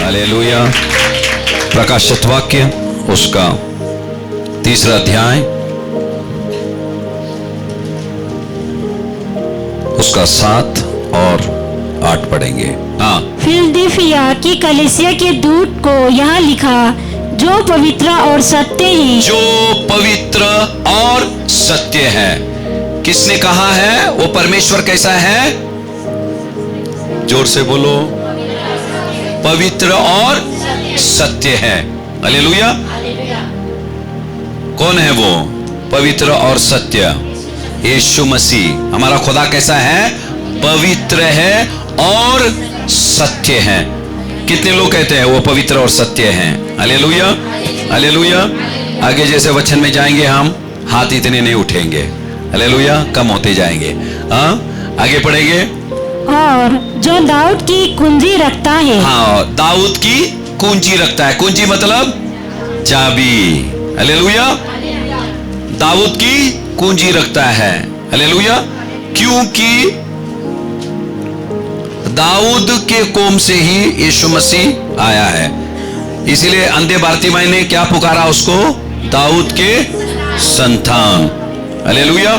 Hallelujah. प्रकाशित वाक्य उसका 3 अध्याय उसका 7 और 8 पढ़ेंगे। हाँ। फिलदिफिया की कलीसिया के दूत को यहाँ लिखा, जो पवित्र और सत्य है। जो पवित्र और सत्य है। किसने कहा है? वो परमेश्वर कैसा है? जोर से बोलो। पवित्र और सत्य है। हालेलुया। कौन है वो पवित्र और सत्य? यीशु मसीह। हमारा खुदा कैसा है? पवित्र है और सत्य है। कितने लोग कहते हैं वो पवित्र और सत्य हैं? Hallelujah, hallelujah. आगे जैसे वचन में जाएंगे हम, हाथ इतने नहीं उठेंगे, हालेलुया, कम होते जाएंगे। हाँ, आगे पढ़ेंगे। और जो दाऊद की कुंजी रखता है। हाँ, दाऊद की कुंजी रखता है। कुंजी मतलब चाबी। हालेलुया। दाऊद की कुंजी रखता है। हालेलुया। क्योंकि दाऊद के कोम से ही यीशु मसीह आया है, इसीलिए अंधे बारतिमाई ने क्या पुकारा उसको? दाऊद के संतान। हालेलुया।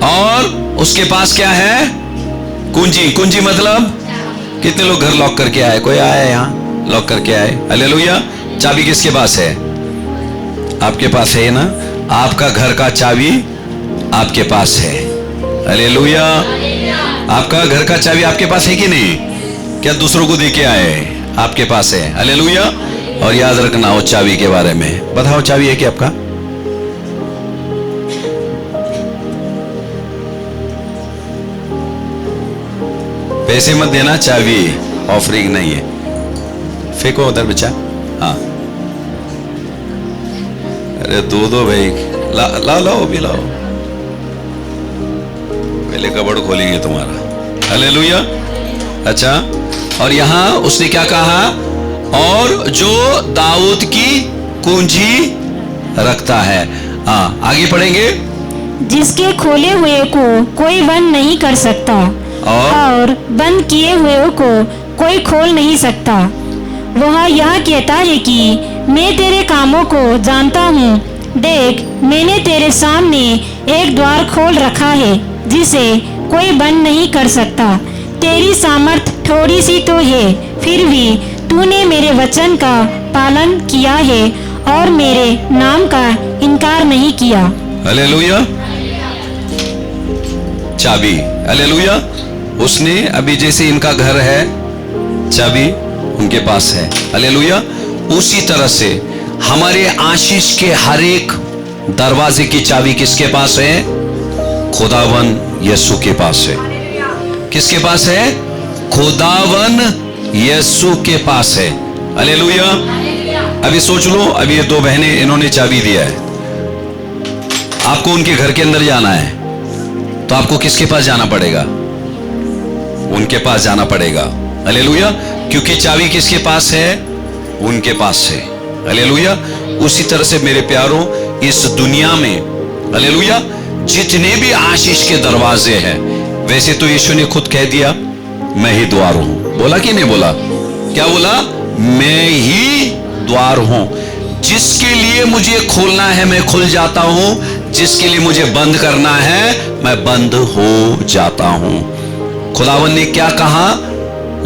और उसके पास क्या है? कुंजी। कुंजी मतलब कितने लोग घर लॉक करके आए? कोई आया यहाँ लॉक करके आए? हालेलुया। चाबी किसके पास है? आपके पास है ना? आपका घर का चाबी आपके पास है। हालेलुया। आपका घर का चाबी आपके पास है कि नहीं? क्या दूसरों को दे के आए? आपके पास है। हालेलुया। और याद रखना हो चाबी के बारे में। बताओ, चाबी है कि आपका? पैसे मत देना, चाबी ऑफरिंग नहीं है। फेंको उधर बच्चा। हाँ, अरे दो भाई, लाओ भी लाओ। पहले कबड़ खोलेंगे तुम्हारा। हालेलुया। अच्छा, और यहां उसने क्या कहा? और जो दाऊद की कुंजी रखता है। हाँ, आगे पढ़ेंगे। जिसके खोले हुए को कोई बंद नहीं कर सकता, और बंद किए हुए को कोई खोल नहीं सकता। वह यह कहता है कि मैं तेरे कामों को जानता हूँ। देख, मैंने तेरे सामने एक द्वार खोल रखा है, जिसे कोई बंद नहीं कर सकता। तेरी सामर्थ थोड़ी सी तो है, फिर भी तूने मेरे वचन का पालन किया है और मेरे नाम का इनकार नहीं किया। हालेलुया। चाबी। हालेलुया। उसने अभी जैसे इनका घर है, चाबी उनके पास है। हालेलुया। उसी तरह से हमारे आशीष के हर एक दरवाजे की चाबी किसके पास है? खुदावन यीशु के पास है। किसके पास है? खुदावन यीशु के पास है। हालेलुया। अभी सोच लो, अभी ये 2 बहनें, इन्होंने चाबी दिया है। आपको उनके घर के अंदर जाना है, तो आपको किसके पास जाना पड़ेगा? उनके पास जाना पड़ेगा। हालेलुया। क्योंकि चाबी किसके पास है? उनके पास है। हालेलुया। उसी तरह से मेरे प्यारों, इस दुनिया में, हालेलुया, जितने भी आशीष के दरवाजे हैं, वैसे तो यीशु ने खुद कह दिया, मैं ही द्वार हूं। बोला कि नहीं बोला? क्या बोला? मैं ही द्वार हूं। जिसके लिए मुझे खोलना है मैं खुल जाता हूं, जिसके लिए मुझे बंद करना है मैं बंद हो जाता हूं। खुदावन ने क्या कहा?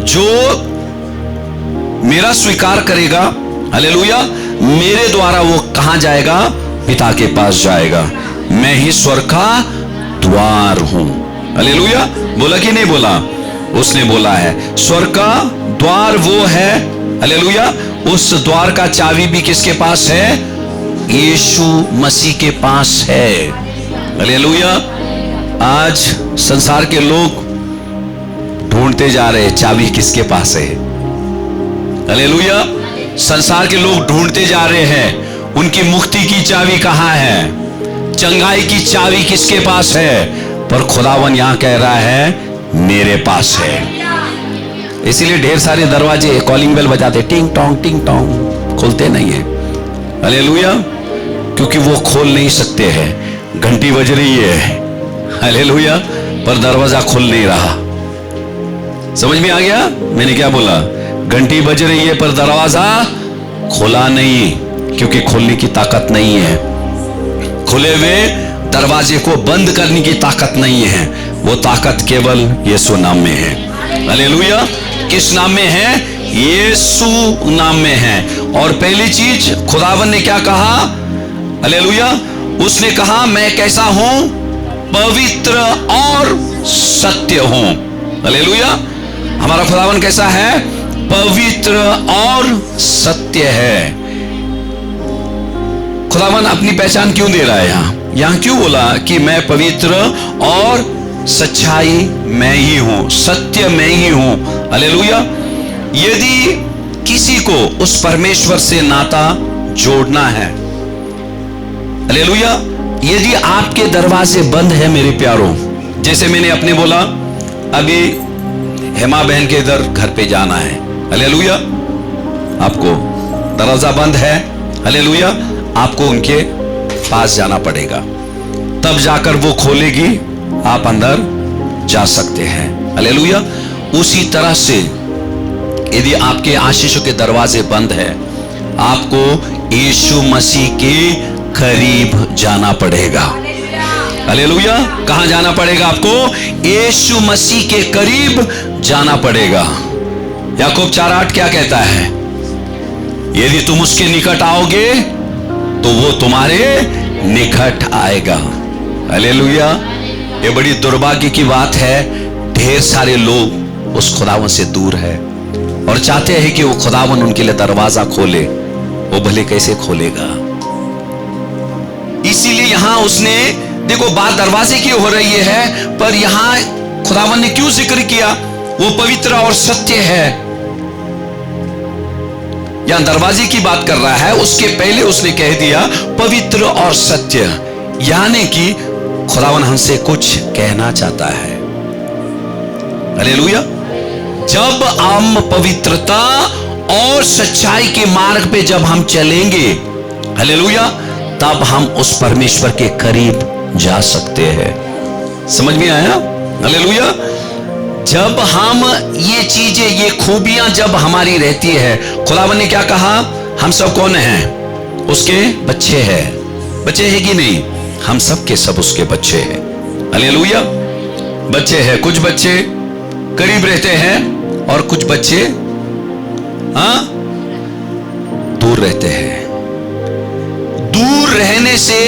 जो मेरा स्वीकार करेगा, हालेलुया, मेरे द्वारा वो कहां जाएगा? पिता के पास जाएगा। मैं ही स्वर्ग का द्वार हूं। हालेलुया। बोला कि नहीं बोला? उसने बोला है। स्वर्ग का द्वार वो है। हालेलुया। उस द्वार का चाबी भी किसके पास है? यीशु मसीह के पास है। हालेलुया। आज संसार के लोग ढूंढते जा रहे हैं चाबी किसके पास है। हालेलुया। संसार के लोग ढूंढते जा रहे हैं उनकी मुक्ति की चाबी कहां है, चंगाई की चाबी किसके पास है। पर खुदावन यहां कह रहा है मेरे पास है। इसीलिए ढेर सारे दरवाजे कॉलिंग बेल बजाते, टिंग टोंग खुलते नहीं है। हालेलुया। क्योंकि वो खोल नहीं सकते हैं। घंटी बज रही है, हालेलुया, पर दरवाजा खुल नहीं रहा। समझ में आ गया मैंने क्या बोला? घंटी बज रही है पर दरवाजा खुला नहीं, क्योंकि खोलने की ताकत नहीं है। खुले हुए दरवाजे को बंद करने की ताकत नहीं है। वो ताकत केवल यीशु नाम में है। हालेलुया। किस नाम में है? यीशु नाम में है। और पहली चीज खुदावन ने क्या कहा? हालेलुया। उसने कहा मैं कैसा हूं? पवित्र और सत्य हूं। हालेलुया। हमारा खुदावन कैसा है? पवित्र और सत्य है। खुदावन अपनी पहचान क्यों दे रहा है? यहां क्यों बोला कि मैं पवित्र और सच्चाई मैं ही हूं, सत्य मैं ही हूं। हालेलुया। यदि किसी को उस परमेश्वर से नाता जोड़ना है, हालेलुया, यदि आपके दरवाजे बंद है मेरे प्यारों, जैसे मैंने अपने बोला अभी हेमा बहन के इधर घर पे जाना है, हालेलुया, आपको दरवाजा बंद है, हालेलुया, आपको उनके पास जाना पड़ेगा, तब जाकर वो खोलेगी, आप अंदर जा सकते हैं। हालेलुया। उसी तरह से यदि आपके आशीषों के दरवाजे बंद है, आपको यीशु मसीह के करीब जाना पड़ेगा। हालेलुया। कहां जाना पड़ेगा आपको? यीशु मसीह के करीब जाना पड़ेगा। याकूब 4:8 क्या कहता है? यदि तुम उसके निकट आओगे तो वो तुम्हारे निकट आएगा। हालेलुया। ये बड़ी दुर्भाग्य की बात है, ढेर सारे लोग उस खुदावन से दूर है और चाहते हैं कि वो खुदावन उनके लिए दरवाजा खोले। वो भले कैसे खोलेगा? इसीलिए यहां उसने, देखो बात दरवाजे की हो रही है, पर यहां खुदावन ने क्यों जिक्र किया? वो पवित्र और सत्य है। यहां दरवाजे की बात कर रहा है, उसके पहले उसने कह दिया पवित्र और सत्य, यानी कि खुदावन हमसे कुछ कहना चाहता है। हालेलुया। जब हम पवित्रता और सच्चाई के मार्ग पे जब हम चलेंगे, हालेलुया, तब हम उस परमेश्वर के करीब जा सकते हैं। समझ में आया? हालेलुया। जब हम ये चीजें, ये खूबियां जब हमारी रहती है, खुदावन ने क्या कहा? हम सब कौन हैं? उसके बच्चे हैं। बच्चे हैं कि नहीं? हम सब के सब उसके बच्चे हैं। हालेलुया। बच्चे हैं। कुछ बच्चे करीब रहते हैं और कुछ बच्चे दूर रहते हैं। दूर रहने से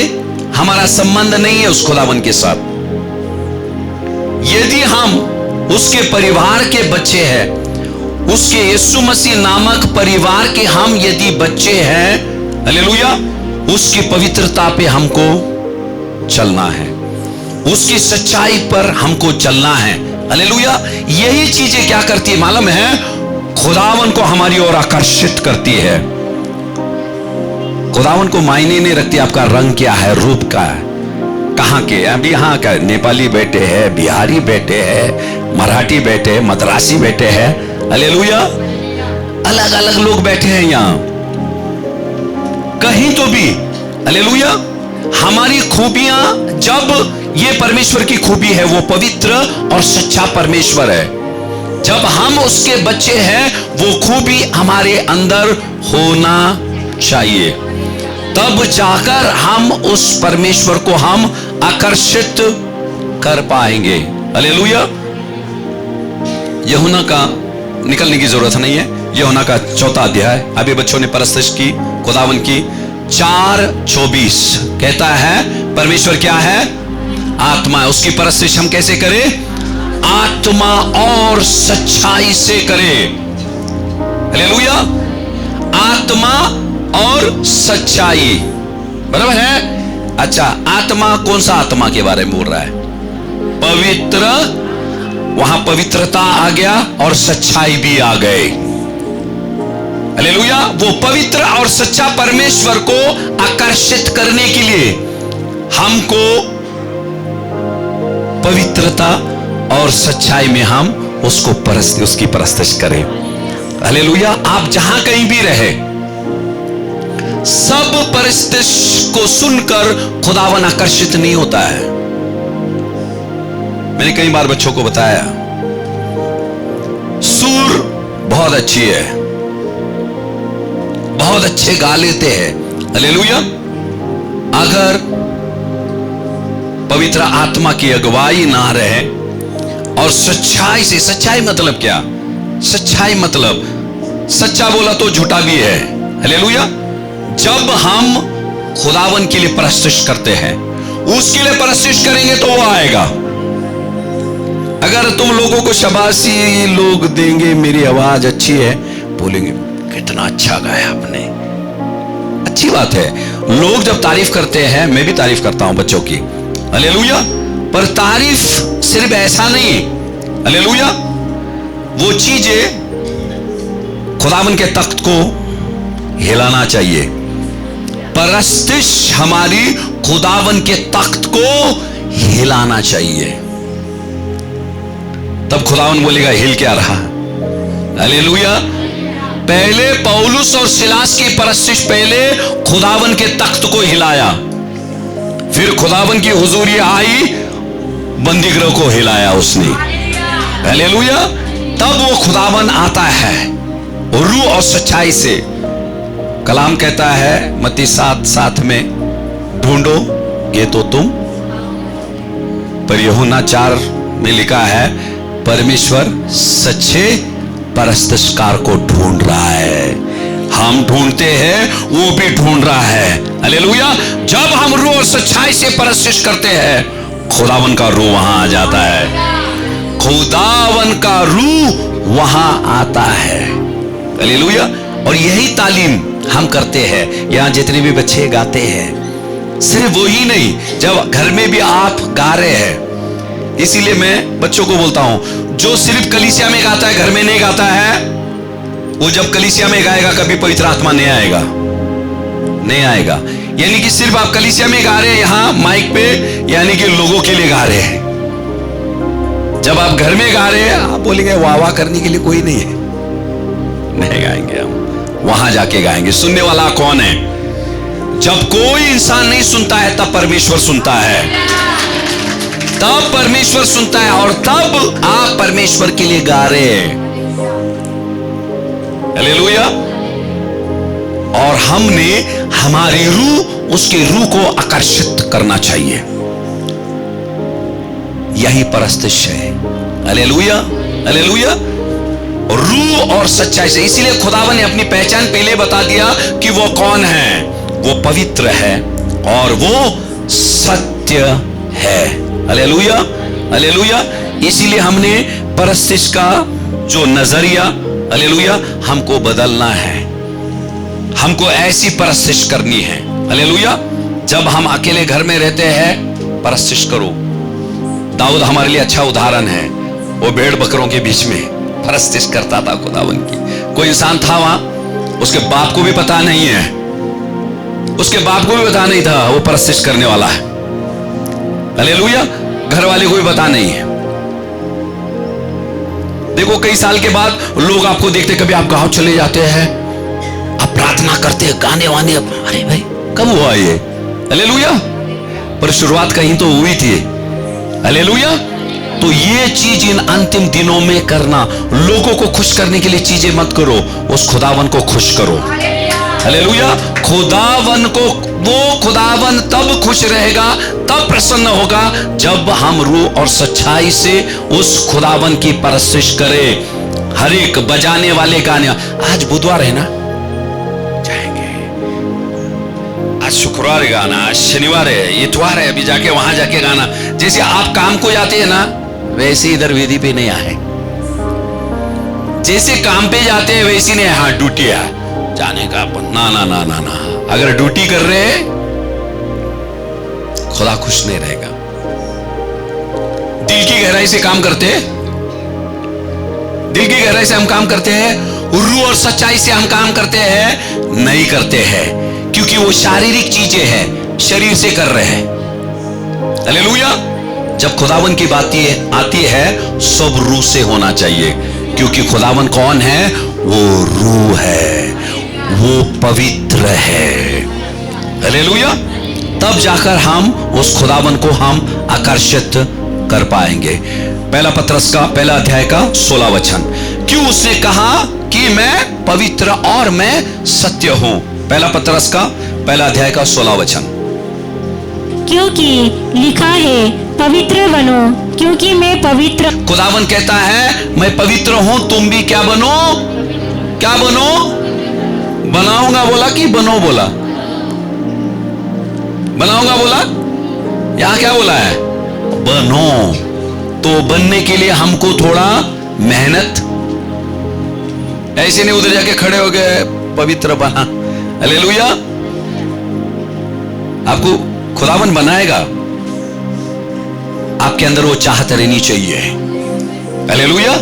हमारा संबंध नहीं है उस खुदावन के साथ। यदि हम उसके परिवार के बच्चे हैं, उसके यीशु मसीह नामक परिवार के हम यदि बच्चे हैं, हालेलुया, उसकी पवित्रता पे हमको चलना है, उसकी सच्चाई पर हमको चलना है। हालेलुया। यही चीजें क्या करती है मालूम है? खुदावन को हमारी ओर आकर्षित करती है। खुदावन को मायने नहीं रखती आपका रंग क्या है, रूप का है, कहां के। अभी यहाँ का नेपाली बेटे हैं, बिहारी बेटे हैं, मराठी बेटे, मद्रासी बेटे हैं, हालेलुया, अलग अलग लोग बैठे हैं यहां कहीं तो भी। हालेलुया। हमारी खूबियां, जब ये परमेश्वर की खूबी है, वो पवित्र और सच्चा परमेश्वर है, जब हम उसके बच्चे हैं, वो खूबी हमारे अंदर होना चाहिए, तब जाकर हम उस परमेश्वर को हम आकर्षित कर पाएंगे। हालेलुया। यूहन्ना का निकलने की जरूरत नहीं है। यूहन्ना का 4 अध्याय, अभी बच्चों ने परस्तिश की खुदावन की, 4:24 कहता है परमेश्वर क्या है? आत्मा है। उसकी परस्तिश हम कैसे करें? आत्मा और सच्चाई से करें। हालेलुया। आत्मा और सच्चाई, बराबर है? अच्छा, आत्मा कौन सा आत्मा के बारे में बोल रहा है? पवित्र, वहां पवित्रता आ गया और सच्चाई भी आ गए। हालेलुया। वो पवित्र और सच्चा परमेश्वर को आकर्षित करने के लिए हमको पवित्रता और सच्चाई में हम उसको उसकी परस्तिश करें। हालेलुया। आप जहां कहीं भी रहे, सब परस्तिश को सुनकर खुदावन आकर्षित नहीं होता है। मैंने कई बार बच्चों को बताया, सूर बहुत अच्छी है, बहुत अच्छे गा लेते हैं। हालेलुया। अगर पवित्र आत्मा की अगुवाई ना रहे और सच्चाई से, सच्चाई मतलब क्या? सच्चाई मतलब सच्चा बोला तो झूठा भी है। हालेलुया। जब हम खुदावन के लिए परस्तिश करते हैं, उसके लिए परस्तिश करेंगे तो वो आएगा। अगर तुम लोगों को शाबाशी लोग देंगे, मेरी आवाज अच्छी है, बोलेंगे कितना अच्छा गाया आपने, अच्छी बात है। लोग जब तारीफ करते हैं, मैं भी तारीफ करता हूं बच्चों की, हालेलुया, पर तारीफ सिर्फ ऐसा नहीं, हालेलुया, वो चीजें खुदावन के तख्त को हिलाना चाहिए। परस्तिश हमारी खुदावन के तख्त को हिलाना चाहिए, तब खुदावन बोलेगा हिल क्या रहा। हालेलुया। पहले पौलुस और सिलास की परस्तिश पहले खुदावन के तख्त को हिलाया, फिर खुदावन की हुजूरी आई, बंदीगृह को हिलाया उसने। हालेलुया। तब वो खुदावन आता है रूह और सच्चाई से। कलाम कहता है मत्ती 7:7 में, ढूंढोगे तो तुम, पर यूहन्ना 4 में लिखा है परमेश्वर सच्चे परस्तिशकार को ढूंढ रहा है। हम ढूंढते हैं, वो भी ढूंढ रहा है। हालेलुया। जब हम रूह और सच्चाई से परस्तिश करते हैं, खुदावन का रूह वहां आ जाता है, खुदावन का रूह वहां आता है। हालेलुया। और यही तालीम हम करते हैं। यहां जितने भी बच्चे गाते हैं, सिर्फ वो ही नहीं, जब घर में भी आप गा रहे हैं। इसीलिए मैं बच्चों को बोलता हूं, जो सिर्फ कलीसिया में गाता है, घर में नहीं गाता है, वो जब कलीसिया में गाएगा कभी पवित्र आत्मा नहीं आएगा, नहीं आएगा। यानी कि सिर्फ आप कलीसिया में गा रहे हैं यहां माइक पे, यानी कि लोगों के लिए गा रहे हैं। जब आप घर में गा रहे हैं, आप बोलेंगे वाह वाह करने के लिए कोई नहीं है, नहीं गाएंगे हम, वहां जाके गाएंगे। सुनने वाला कौन है? जब कोई इंसान नहीं सुनता है, तब परमेश्वर सुनता है, तब परमेश्वर सुनता है, और तब आप परमेश्वर के लिए गा रहे हैं। हालेलुया। और हमने हमारी रूह उसके रूह को आकर्षित करना चाहिए, यही परस्तिश है। हालेलुया। हालेलुया। रूह और सच्चाई से। इसीलिए खुदावन ने अपनी पहचान पहले बता दिया कि वो कौन है। वो पवित्र है और वो सत्य है। हालेलुया। हालेलुया। इसीलिए हमने परस्तिश का जो नजरिया, हालेलुया, हमको बदलना है, हमको ऐसी परस्तिश करनी है। हालेलुया। जब हम अकेले घर में रहते हैं, परस्तिश करो। दाऊद हमारे लिए अच्छा उदाहरण है। वो भेड़ बकरों के बीच में परस्तिश करता था खुदावन की। कोई इंसान था वहां, उसके बाप को भी पता नहीं है, उसके बाप को भी पता नहीं था वो परस्तिश करने वाला है। हालेलुया। घर वाले को भी पता नहीं है। देखो कई साल के बाद लोग आपको देखते, कभी आप गांव चले जाते हैं, आप प्रार्थना करते हैं, गाने वाने, अरे भाई कब हुआ ये? हालेलुया। पर शुरुआत कहीं तो हुई थी। हालेलुया। तो ये चीज इन अंतिम दिनों में करना, लोगों को खुश करने के लिए चीजें मत करो, उस खुदावन को खुश करो। हालेलुया। खुदावन को, वो खुदावन तब खुश रहेगा, तब प्रसन्न होगा, जब हम रूह और सच्चाई से उस खुदावन की परस्तिश करें। हर एक बजाने वाले गाने, आज बुधवार है ना, जाएंगे, आज शुक्रवार गाना, आज शनिवार है, इतवार है, अभी जाके वहां जाके गाना। जैसे आप काम को जाते हैं ना, वैसे इधर वेदी पे नहीं आए। जैसे काम पे जाते हैं वैसे नहीं, हाँ ड्यूटी है जाने का, ना ना ना ना ना। अगर ड्यूटी कर रहे हैं, खुदा खुश नहीं रहेगा। दिल की गहराई से काम करते हैं, दिल की गहराई से हम काम करते हैं, रूह और सच्चाई से हम काम करते हैं, नहीं करते हैं, क्योंकि वो शारीरिक चीजें हैं, शरीर से कर रहे हैं। हालेलुया। जब खुदावन की बात आती है, सब रूह से होना चाहिए, क्योंकि खुदावन कौन है? वो रूह है, वो पवित्र है। हालेलुया। तब जाकर हम उस खुदावन को हम आकर्षित कर पाएंगे। पहला पत्रस का 1 अध्याय का 16 वचन, क्यों उसने कहा कि मैं पवित्र और मैं सत्य हूं। पहला पतरस का पहला अध्याय का 16 वचन। क्योंकि लिखा है, पवित्र बनो क्योंकि मैं पवित्र। खुदावन कहता है मैं पवित्र हूं, तुम भी क्या बनो? क्या बनो? बनाऊंगा बोला कि बनो बोला? बनाऊंगा बोला? यहां क्या बोला है? बनो। तो बनने के लिए हमको थोड़ा मेहनत, ऐसे नहीं उधर जाके खड़े हो गए पवित्र बना। हालेलुया। आपको खुदावन बनाएगा, आपके अंदर वो चाहत रहनी चाहिए। हालेलुया।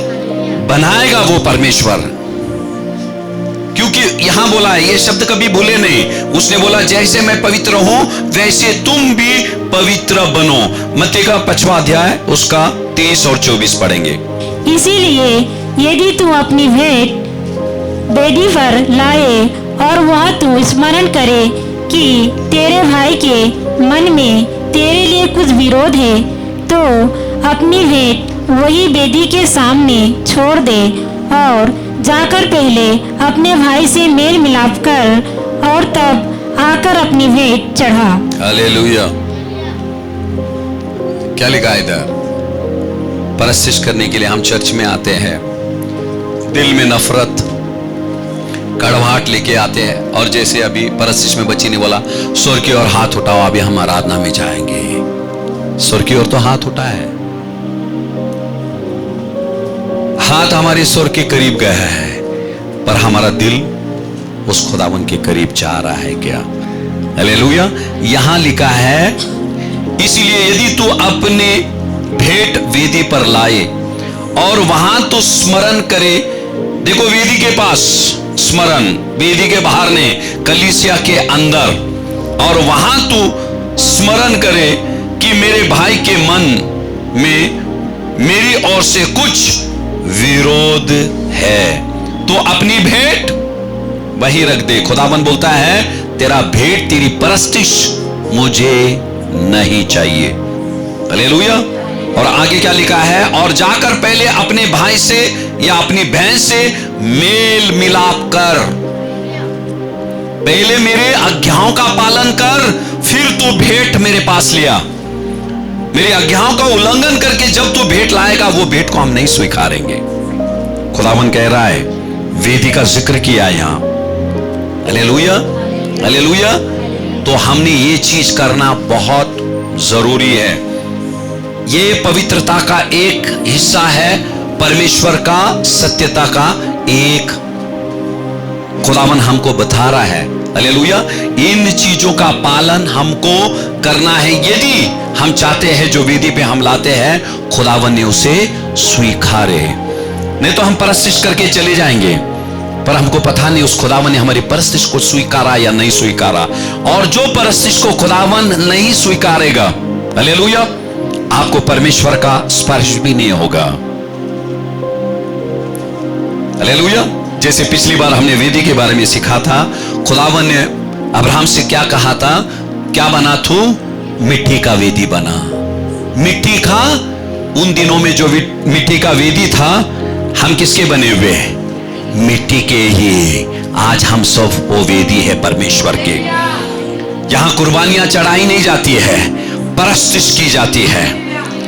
बनाएगा वो परमेश्वर, क्योंकि यहां बोला है, ये शब्द कभी भूले नहीं। उसने बोला जैसे मैं पवित्र हूं वैसे तुम भी पवित्र बनो। मत्ती का 5वां अध्याय उसका 23 और 24 पढ़ेंगे। इसीलिए यदि तू अपनी भेंट वेदी पर लाए और वह तू स्मरण करे कि तेरे भाई के मन में तेरे लिए कुछ विरोध है, तो अपनी भेंट वही वेदी के सामने छोड़ दे और जाकर पहले अपने भाई से मेल मिलाप कर और तब आकर अपनी भेंट चढ़ा। हालेलुया। क्या लिखा है इधर? परस्तिश करने के लिए हम चर्च में आते हैं, दिल में नफरत कड़वाहट लेके आते हैं, और जैसे अभी परस्तिश में बच्ची ने बोला स्वर की ओर हाथ उठाओ, अभी हम आराधना में जाएंगे। स्वर की ओर तो हाथ उठाए, हाथ हमारे स्वर के करीब गया है, पर हमारा दिल उस खुदावन के करीब जा रहा है क्या? हालेलुया। यहां लिखा है इसीलिए यदि तू अपने भेंट वेदी पर लाए और वहां तो स्मरण करे। देखो वेदी के पास स्मरण, वेदी के बाहर ने कलीसिया के अंदर, और वहां तू स्मरण करे कि मेरे भाई के मन में मेरी ओर से कुछ विरोध है, तो अपनी भेंट वही रख दे। खुदावन बोलता है तेरा भेंट, तेरी परस्तिश मुझे नहीं चाहिए। हालेलुया। और आगे क्या लिखा है? और जाकर पहले अपने भाई से या अपनी बहन से मेल मिलाप कर। पहले मेरे आज्ञाओं का पालन कर, फिर तू भेंट मेरे पास लिया। मेरी आज्ञाओं का उल्लंघन करके जब तू भेंट लाएगा, वो भेंट को हम नहीं स्वीकारेंगे। खुदावन कह रहा है, वेदी का जिक्र किया यहां। हालेलुया। हालेलुया। तो हमने ये चीज करना बहुत जरूरी है। ये पवित्रता का एक हिस्सा है, परमेश्वर का सत्यता का एक खुदावन हमको बता रहा है। हालेलुया। इन चीजों का पालन हमको करना है यदि हम चाहते हैं जो वेदी पे हम लाते हैं खुदावन ने उसे स्वीकारे। नहीं तो हम परस्तिश करके चले जाएंगे, पर हमको पता नहीं उस खुदावन ने हमारी परस्तिश को स्वीकारा या नहीं स्वीकारा। और जो परस्तिश को खुदावन नहीं स्वीकारेगा, हालेलुया, आपको परमेश्वर का स्पर्श भी नहीं होगा। हालेलुया। जैसे पिछली बार हमने वेदी के बारे में सीखा था, खुदावन ने अब्राहम से क्या कहा था? क्या बना तू? मिट्टी का वेदी बना। मिट्टी का, उन दिनों में जो मिट्टी का वेदी था, हम किसके बने हुए? मिट्टी के ही। आज हम सब वो वेदी है परमेश्वर के। यहां कुर्बानियां चढ़ाई नहीं जाती है, परस्तिश की जाती है।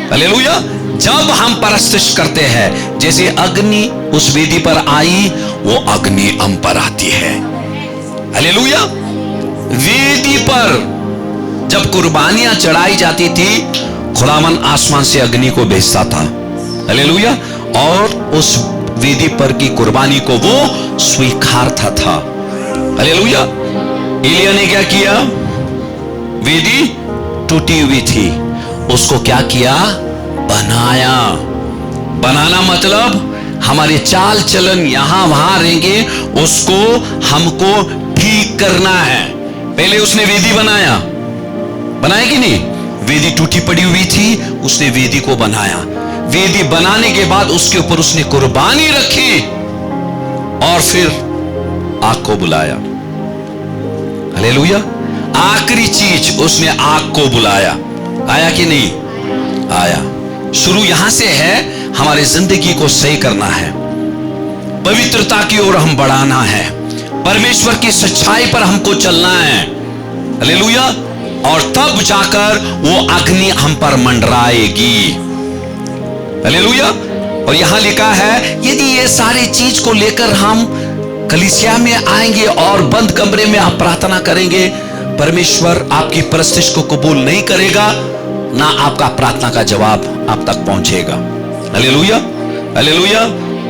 हालेलुया। जब हम परस्तिश करते हैं, जैसे अग्नि उस वेदी पर आई, वो अग्नि हम पर आती है। हालेलुया। वेदी पर जब कुर्बानियां चढ़ाई जाती थी, खुदावन आसमान से अग्नि को भेजता था। हालेलुया। और उस वेदी पर की कुर्बानी को वो स्वीकारता था। हालेलुया। एलिया ने क्या किया? वेदी टूटी हुई थी, उसको क्या किया? बनाया। बनाना मतलब हमारे चाल चलन यहां वहां रहेंगे, उसको हमको ठीक करना है। पहले उसने वेदी बनाया, बनाया कि नहीं? वेदी टूटी पड़ी हुई थी, उसने वेदी को बनाया। वेदी बनाने के बाद उसके ऊपर उसने कुर्बानी रखी और फिर आग को बुलाया। हालेलुया। आखिरी चीज उसने आग को बुलाया। आया कि नहीं? आया। शुरू यहां से है, हमारी जिंदगी को सही करना है। पवित्रता की ओर हम बढ़ाना है, परमेश्वर की सच्चाई पर हमको चलना है। हालेलुया। और तब जाकर वो अग्नि हम पर मंडराएगी। हालेलुया। और यहां लिखा है यदि ये सारी चीज को लेकर हम कलीसिया में आएंगे और बंद कमरे में आप प्रार्थना करेंगे, परमेश्वर आपकी परस्तिश को कबूल नहीं करेगा, ना आपका प्रार्थना का जवाब आप तक पहुंचेगा। हालेलुया। हालेलुया।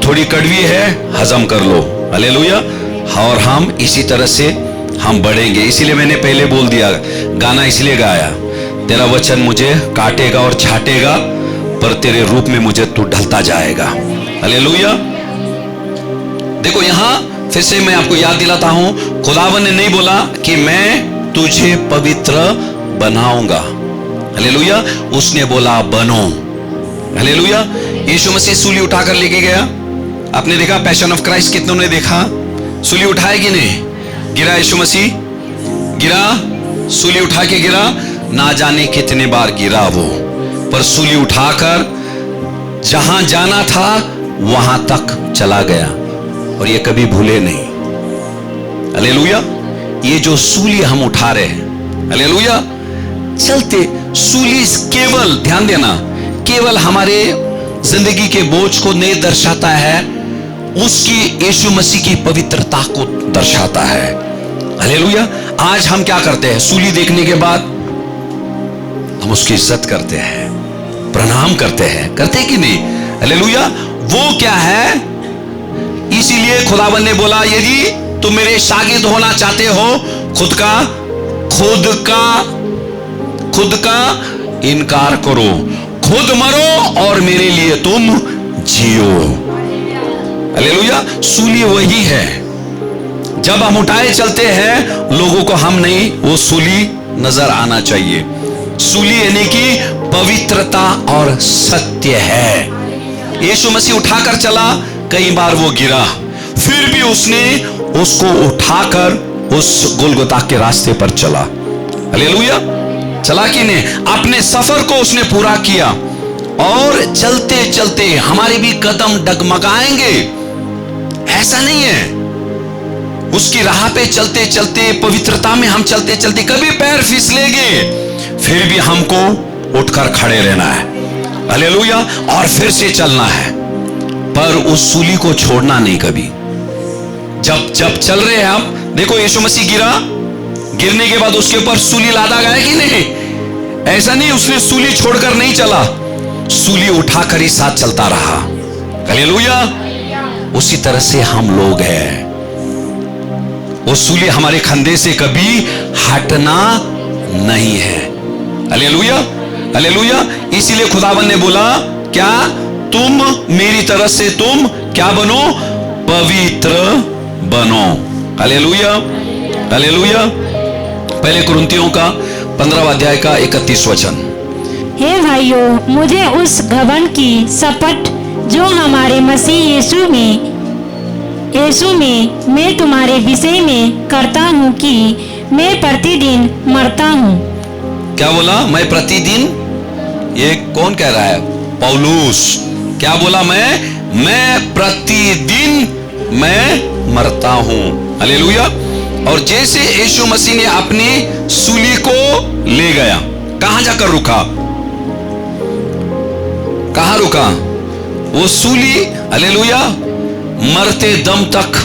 थोड़ी कड़वी है, हजम कर लो। हालेलुया। और हम इसी तरह से हम बढ़ेंगे। इसीलिए मैंने पहले बोल दिया, गाना इसलिए गाया, तेरा वचन मुझे काटेगा और छाटेगा, पर तेरे रूप में मुझे तू ढलता जाएगा। हालेलुया। देखो यहां फिर से मैं आपको याद दिलाता हूं, खुदावन ने नहीं बोला कि मैं तुझे पवित्र बनाऊंगा। हालेलुया। उसने बोला बनो। हालेलुया। यीशु मसीह सूली उठाकर लेके गया। आपने देखा पैशन ऑफ क्राइस्ट, कितनों ने देखा? सूली उठाए कि नहीं? गिरा यीशु मसीह, गिरा, सूली उठा के गिरा, ना जाने कितने बार गिरा वो, पर सूली उठाकर जहां जाना था वहां तक चला गया और ये कभी भूले नहीं। हालेलुया। ये जो सूली हम उठा रहे हैं, हालेलुया, चलते सूली केवल, ध्यान देना, केवल हमारे जिंदगी के बोझ को नहीं दर्शाता है, उसकी यीशु मसीह की पवित्रता को दर्शाता है। हालेलुया। आज हम क्या करते हैं? सूली देखने के बाद हम उसकी इज्जत करते हैं, प्रणाम करते हैं, करते कि नहीं? हालेलुया। वो क्या है? इसीलिए खुदावन ने बोला यदि तुम मेरे शागिर्द होना चाहते हो, खुद का इनकार करो, खुद मरो और मेरे लिए तुम जियो। हालेलुया। सूली वही है। जब हम उठाए चलते हैं लोगों को, हम नहीं, वो सूली नजर आना चाहिए। सूली यानी कि पवित्रता और सत्य है। यीशु मसीह उठाकर चला, कई बार वो गिरा, फिर भी उसने उसको उठाकर उस गोलगोता के रास्ते पर चला। हालेलुया। चला कि नहीं? अपने सफर को उसने पूरा किया। और चलते चलते हमारे भी कदम डगमगाएंगे, ऐसा नहीं है। उसकी राह पे चलते चलते, पवित्रता में हम चलते चलते कभी पैर फिसलेंगे, फिर भी हमको उठकर खड़े रहना है। हालेलुया। और फिर से चलना है, पर उस सूली को छोड़ना नहीं कभी। जब चल रहे हैं आप, देखो यीशु मसीह गिरा, गिरने के बाद उसके ऊपर सूली लादा गया कि नहीं? ऐसा नहीं उसने सूली छोड़कर नहीं चला, सूली उठाकर ही साथ चलता रहा। हालेलुया। उसी तरह से हम लोग हैं। वो सूली हमारे कंधे से कभी हटना नहीं है। हालेलुया। हालेलुया। इसीलिए खुदावन ने बोला क्या? तुम मेरी तरफ से तुम क्या बनो? पवित्र बनो। हालेलुया। हालेलुया। पहले कुरिन्थियों का 15वां अध्याय का 31 वचन। हे भाइयों, मुझे उस घमंड की शपथ जो हमारे मसीह यीशु में मैं तुम्हारे विषय में करता हूँ कि मैं प्रतिदिन मरता हूँ। क्या बोला? मैं प्रतिदिन? ये कौन कह रहा है? पौलुस। क्या बोला? मैं प्रतिदिन मैं मरता हूँ। हालेलुया। और जैसे यीशु मसीह ने अपनी सूली को ले गया, कहां जाकर रुका? कहां रुका? वो सूली, हालेलुया, मरते दम तक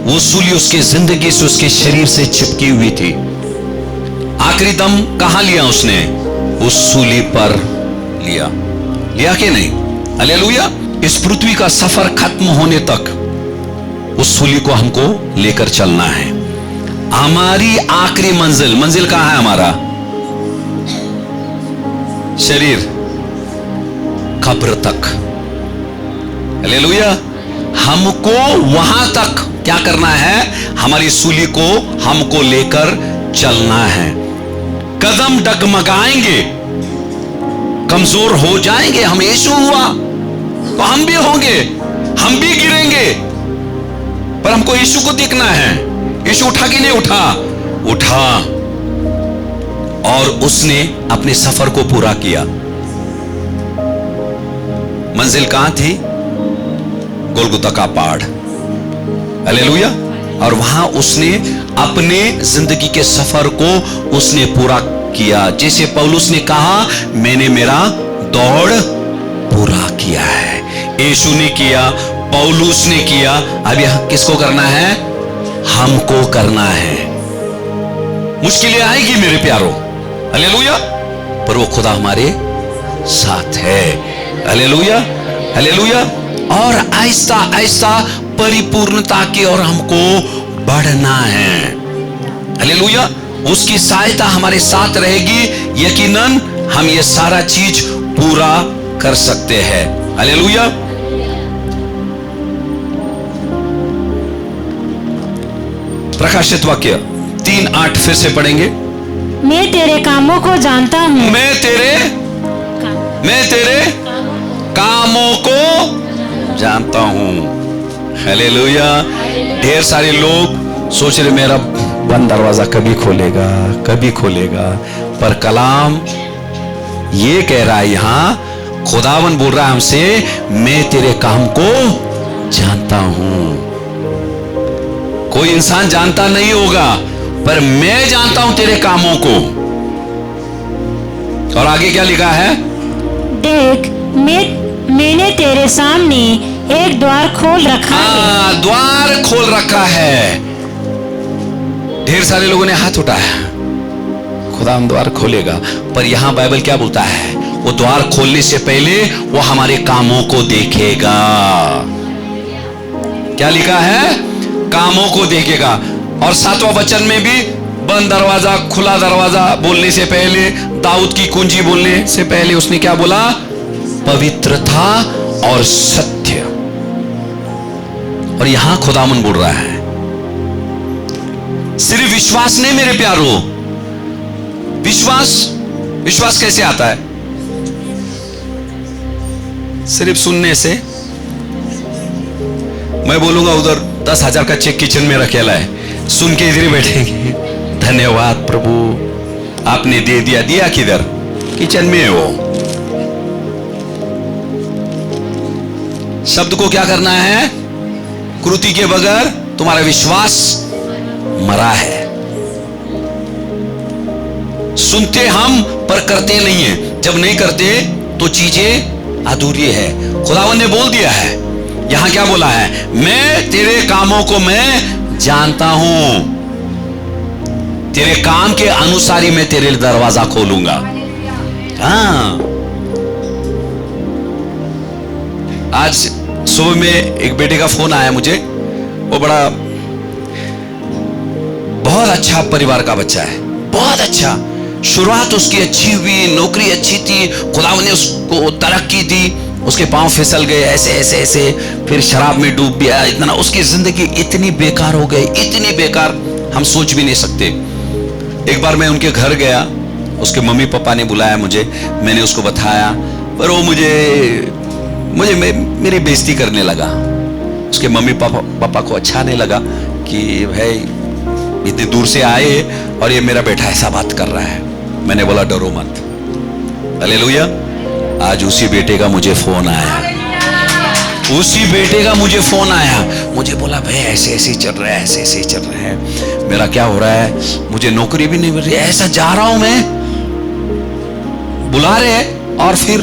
वो सूली उसके जिंदगी से, उसके शरीर से चिपकी हुई थी। आखिरी दम कहां लिया उसने? उस सूली पर लिया कि नहीं? हालेलुया। इस पृथ्वी का सफर खत्म होने तक उस सूली को हमको लेकर चलना है। हमारी आखिरी मंजिल कहां है? हमारा शरीर, कब्र तक। हालेलुया। हमको वहां तक क्या करना है? हमारी सूली को हमको लेकर चलना है। कदम डगमगाएंगे, कमजोर हो जाएंगे। हम यीशु हुआ तो हम भी होंगे, हम भी गिरेंगे, पर हमको यीशु को देखना है। यीशु उठा कि नहीं उठा? उठा, और उसने अपने सफर को पूरा किया। मंजिल कहां थी? गोलगोता का पहाड़। हालेलुया। और वहां उसने अपने जिंदगी के सफर को उसने पूरा किया। जैसे पौलुस ने कहा, मैंने मेरा दौड़ पूरा किया है। यीशु ने किया, पौलुस ने किया, अब यह किसको करना है? हमको करना है। मुश्किलें आएगी मेरे प्यारों, हालेलुया, पर वो खुदा हमारे साथ है। Hallelujah, hallelujah. और आहिस्ता आहिस्ता परिपूर्णता की ओर हमको बढ़ना है। हालेलुया। उसकी सहायता हमारे साथ रहेगी, यकीनन हम ये सारा चीज पूरा कर सकते हैं। हालेलुया। प्रकाशित वाक्य 3:8 फिर से पढ़ेंगे। मैं तेरे कामों को जानता हूँ। मैं तेरे कामों को जानता हूं। हालेलुया। ढेर सारे लोग सोच रहे मेरा बंद दरवाजा कभी खोलेगा, कभी खोलेगा, पर कलाम ये कह रहा है, यहां खुदावन बोल रहा है हमसे, मैं तेरे काम को जानता हूं। कोई इंसान जानता नहीं होगा, पर मैं जानता हूं तेरे कामों को। और आगे क्या लिखा है? देख, मैंने तेरे सामने एक द्वार खोल रखा है। द्वार खोल रखा है। ढेर सारे लोगों ने हाथ उठाया, खुदा हम द्वार खोलेगा, पर यहां बाइबल क्या बोलता है? वो द्वार खोलने से पहले वो हमारे कामों को देखेगा। क्या लिखा है? कामों को देखेगा। और 7वां वचन में भी बंद दरवाजा, खुला दरवाजा बोलने से पहले, दाऊद की कुंजी बोलने से पहले उसने क्या बोला? पवित्रता और सत्य। और यहां खुदावन बोल रहा है, सिर्फ विश्वास नहीं मेरे प्यारो। विश्वास कैसे आता है? सिर्फ सुनने से। मैं बोलूंगा उधर 10,000 का चेक किचन में रखेला है, सुन के इधर ही बैठेंगे, धन्यवाद प्रभु आपने दे दिया। दिया किधर? किचन में है वो। शब्द को क्या करना है? कृति के बगैर तुम्हारा विश्वास मरा है। सुनते हम पर करते नहीं है। जब नहीं करते तो चीजें अधूरी है। खुदावन ने बोल दिया है, यहां क्या बोला है? मैं तेरे कामों को मैं जानता हूं, तेरे काम के अनुसार ही मैं तेरे दरवाजा खोलूंगा। हाँ, आज सुबह में एक बेटे का फोन आया मुझे। वो बहुत अच्छा परिवार का बच्चा है, बहुत अच्छा। शुरुआत उसकी अच्छी हुई, नौकरी अच्छी थी, खुदावन ने उसको तरक्की दी, उसके पांव फिसल गए ऐसे ऐसे ऐसे, फिर शराब में डूब गया। इतना उसकी जिंदगी इतनी बेकार हो गई, इतनी बेकार हम सोच भी नहीं सकते। एक बार मैं उनके घर गया, उसके मम्मी पापा ने बुलाया मुझे, मैंने उसको बताया, पर वो मुझे मेरी बेइज्जती करने लगा। उसके मम्मी पापा को अच्छा नहीं लगा कि भाई इतनी दूर से आए और ये मेरा बेटा ऐसा बात कर रहा है। मैंने बोला डरो मत। हालेलुया। आज उसी बेटे का मुझे फोन आया, मुझे बोला भाई ऐसे ऐसे चल रहा है, ऐसे ऐसे चल रहा है, मेरा क्या हो रहा है, मुझे नौकरी भी नहीं मिल रही, ऐसा जा रहा हूं मैं, बुला रहे हैं और फिर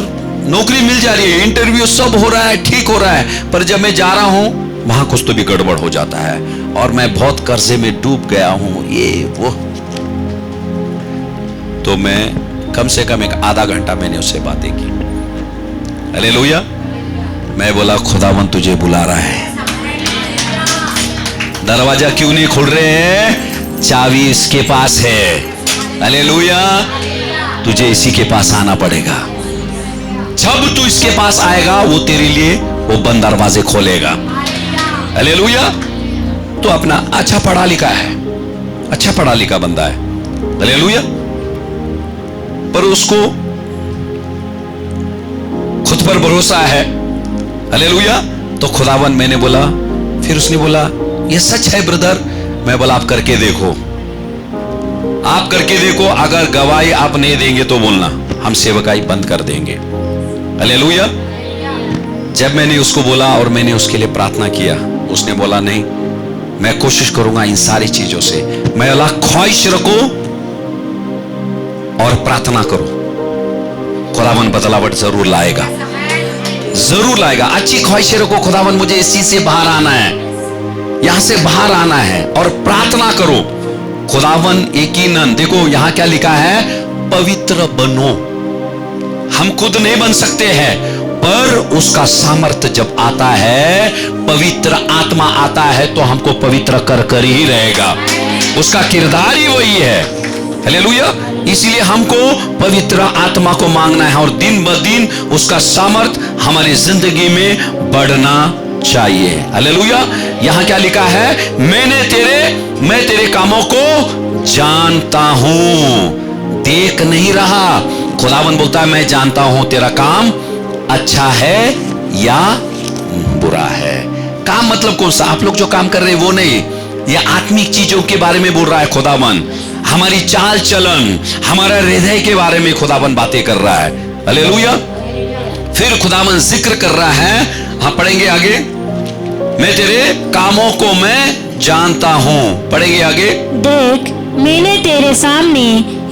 नौकरी मिल जा रही है, इंटरव्यू सब हो रहा है, ठीक हो रहा है, पर जब मैं जा रहा हूं वहां कुछ तो भी गड़बड़ हो जाता है और मैं बहुत कर्जे में डूब गया हूं, ये वो। तो मैं कम से कम एक आधा घंटा मैंने उससे बातें की। हालेलुया। मैं बोला खुदावन तुझे बुला रहा है, दरवाजा क्यों नहीं खुल रहे हैं? चाबी इसके पास है। हालेलुया। तुझे इसी के पास आना पड़ेगा। जब तू इसके पास आएगा वो तेरे लिए वो बंद दरवाजे खोलेगा। हालेलुया। तो अपना अच्छा पढ़ा लिखा है, अच्छा पढ़ा लिखा बंदा है। हालेलुया। पर उसको खुद पर भरोसा है। हालेलुया। तो खुदावन, मैंने बोला, फिर उसने बोला ये सच है ब्रदर। मैं बोला आप करके देखो, आप करके देखो, अगर गवाही आप नहीं देंगे तो बोलना, हम सेवकाई बंद कर देंगे। हालेलुया। जब मैंने उसको बोला और मैंने उसके लिए प्रार्थना किया, उसने बोला नहीं मैं कोशिश करूंगा इन सारी चीजों से मैं अल्लाह ख्वाहिश रखो और प्रार्थना करो, खुदावन बदलावट जरूर लाएगा, जरूर लाएगा। अच्छी ख्वाहिशें रखो, खुदावन मुझे इस चीज से बाहर आना है, यहां से बाहर आना है, और प्रार्थना करो। खुदावन यकीनन, देखो यहां क्या लिखा है, पवित्र बनो। हम खुद नहीं बन सकते हैं, पर उसका सामर्थ्य जब आता है, पवित्र आत्मा आता है, तो हमको पवित्र कर कर ही रहेगा। उसका किरदार ही वही है। हालेलुया। इसलिए हमको पवित्र आत्मा को मांगना है और दिन ब दिन उसका सामर्थ्य हमारी जिंदगी में बढ़ना चाहिए। हालेलुया। यहां क्या लिखा है, मैं तेरे कामों को जानता हूं। देख नहीं रहा, खुदावन बोलता है मैं जानता हूं तेरा काम अच्छा है या बुरा है। काम मतलब कौन सा? आप लोग जो काम कर रहे हैं वो नहीं, ये आत्मिक चीजों के बारे में बोल रहा है खुदावन। हमारी चाल चलन, हमारा हृदय के बारे में खुदावन बातें कर रहा है। हालेलुया। फिर खुदावन जिक्र कर रहा है, हाँ पढ़ेंगे आगे, मैं तेरे कामों को मैं जानता हूं। पढ़ेंगे आगे, देख मैंने तेरे सामने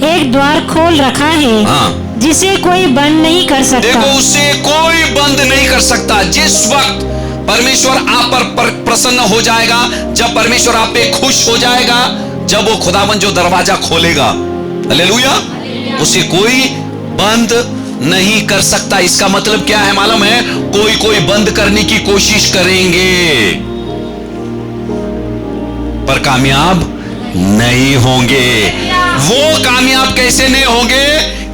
एक द्वार खोल रखा है, हाँ, जिसे कोई बंद नहीं कर सकता। देखो उसे कोई बंद नहीं कर सकता। जिस वक्त परमेश्वर आप पर प्रसन्न हो जाएगा, जब परमेश्वर आप पे खुश हो जाएगा, जब वो खुदावन जो दरवाजा खोलेगा, हालेलुया, उसे कोई बंद नहीं कर सकता। इसका मतलब क्या है मालूम है? कोई बंद करने की कोशिश करेंगे पर कामयाब नहीं होंगे। वो कामयाब कैसे नहीं होंगे?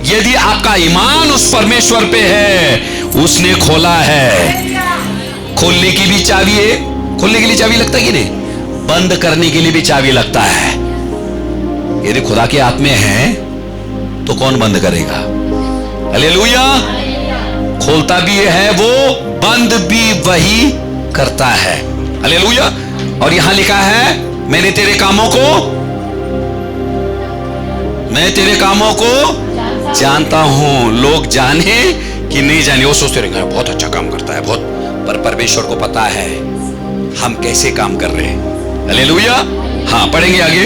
यदि आपका ईमान उस परमेश्वर पे है, उसने खोला है। खोलने की भी चाबी है, खोलने के लिए चाबी लगता है कि नहीं? बंद करने के लिए भी चाबी लगता है। यदि खुदा के हाथ में है तो कौन बंद करेगा? हालेलुया। खोलता भी है वो, बंद भी वही करता है। हालेलुया। और यहां लिखा है, मैं तेरे कामों को जानता हूं। लोग जाने कि नहीं जाने, वो सोचते रहेंगे बहुत अच्छा काम करता है, बहुत, पर परमेश्वर को पता है हम कैसे काम कर रहे हैं। हालेलुया। हाँ पढ़ेंगे आगे,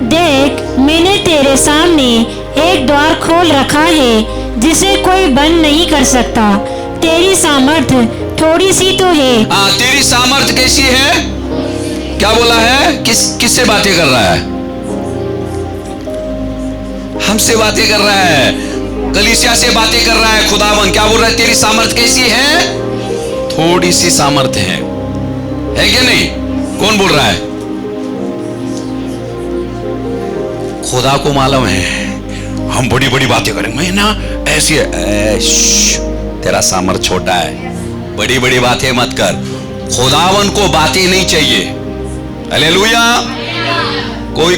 देख मैंने तेरे सामने एक द्वार खोल रखा है, जिसे कोई बंद नहीं कर सकता। तेरी सामर्थ्य थोड़ी सी तो है। हाँ, तेरी सामर्थ्य कैसी है? क्या बोला है? किससे बातें कर रहा है? हमसे बातें कर रहा है, कलीसिया से बातें कर रहा है। खुदावन क्या बोल रहा है? तेरी सामर्थ्य कैसी है? थोड़ी सी सामर्थ्य है क्या नहीं? कौन बोल रहा है? खुदा को मालूम है हम बड़ी बड़ी बातें करेंगे, मैं ना ऐसी है। तेरा सामर्थ्य छोटा है, बड़ी बड़ी बातें मत कर। खुदावन को बातें नहीं चाहिए। हालेलुया। कोई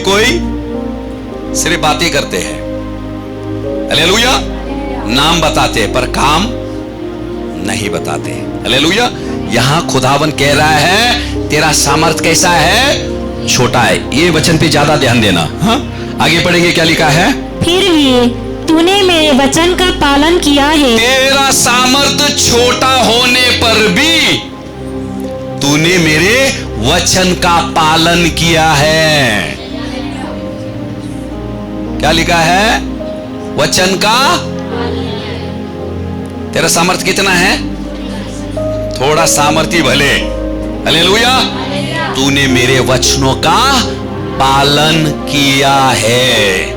सिर्फ बातें करते हैं, हालेलुया, नाम बताते हैं पर काम नहीं बताते। हालेलुया। यहां खुदावन कह रहा है तेरा सामर्थ्य कैसा है? छोटा है। ये वचन पे ज्यादा ध्यान देना। हाँ आगे पढ़ेंगे, क्या लिखा है? फिर भी तूने मेरे वचन का पालन किया है। तेरा सामर्थ्य छोटा होने पर भी तूने मेरे वचन का पालन किया है। क्या लिखा है? वचन का। तेरा सामर्थ्य कितना है? थोड़ा सामर्थ्य भले। हालेलुया। तूने मेरे वचनों का पालन किया है।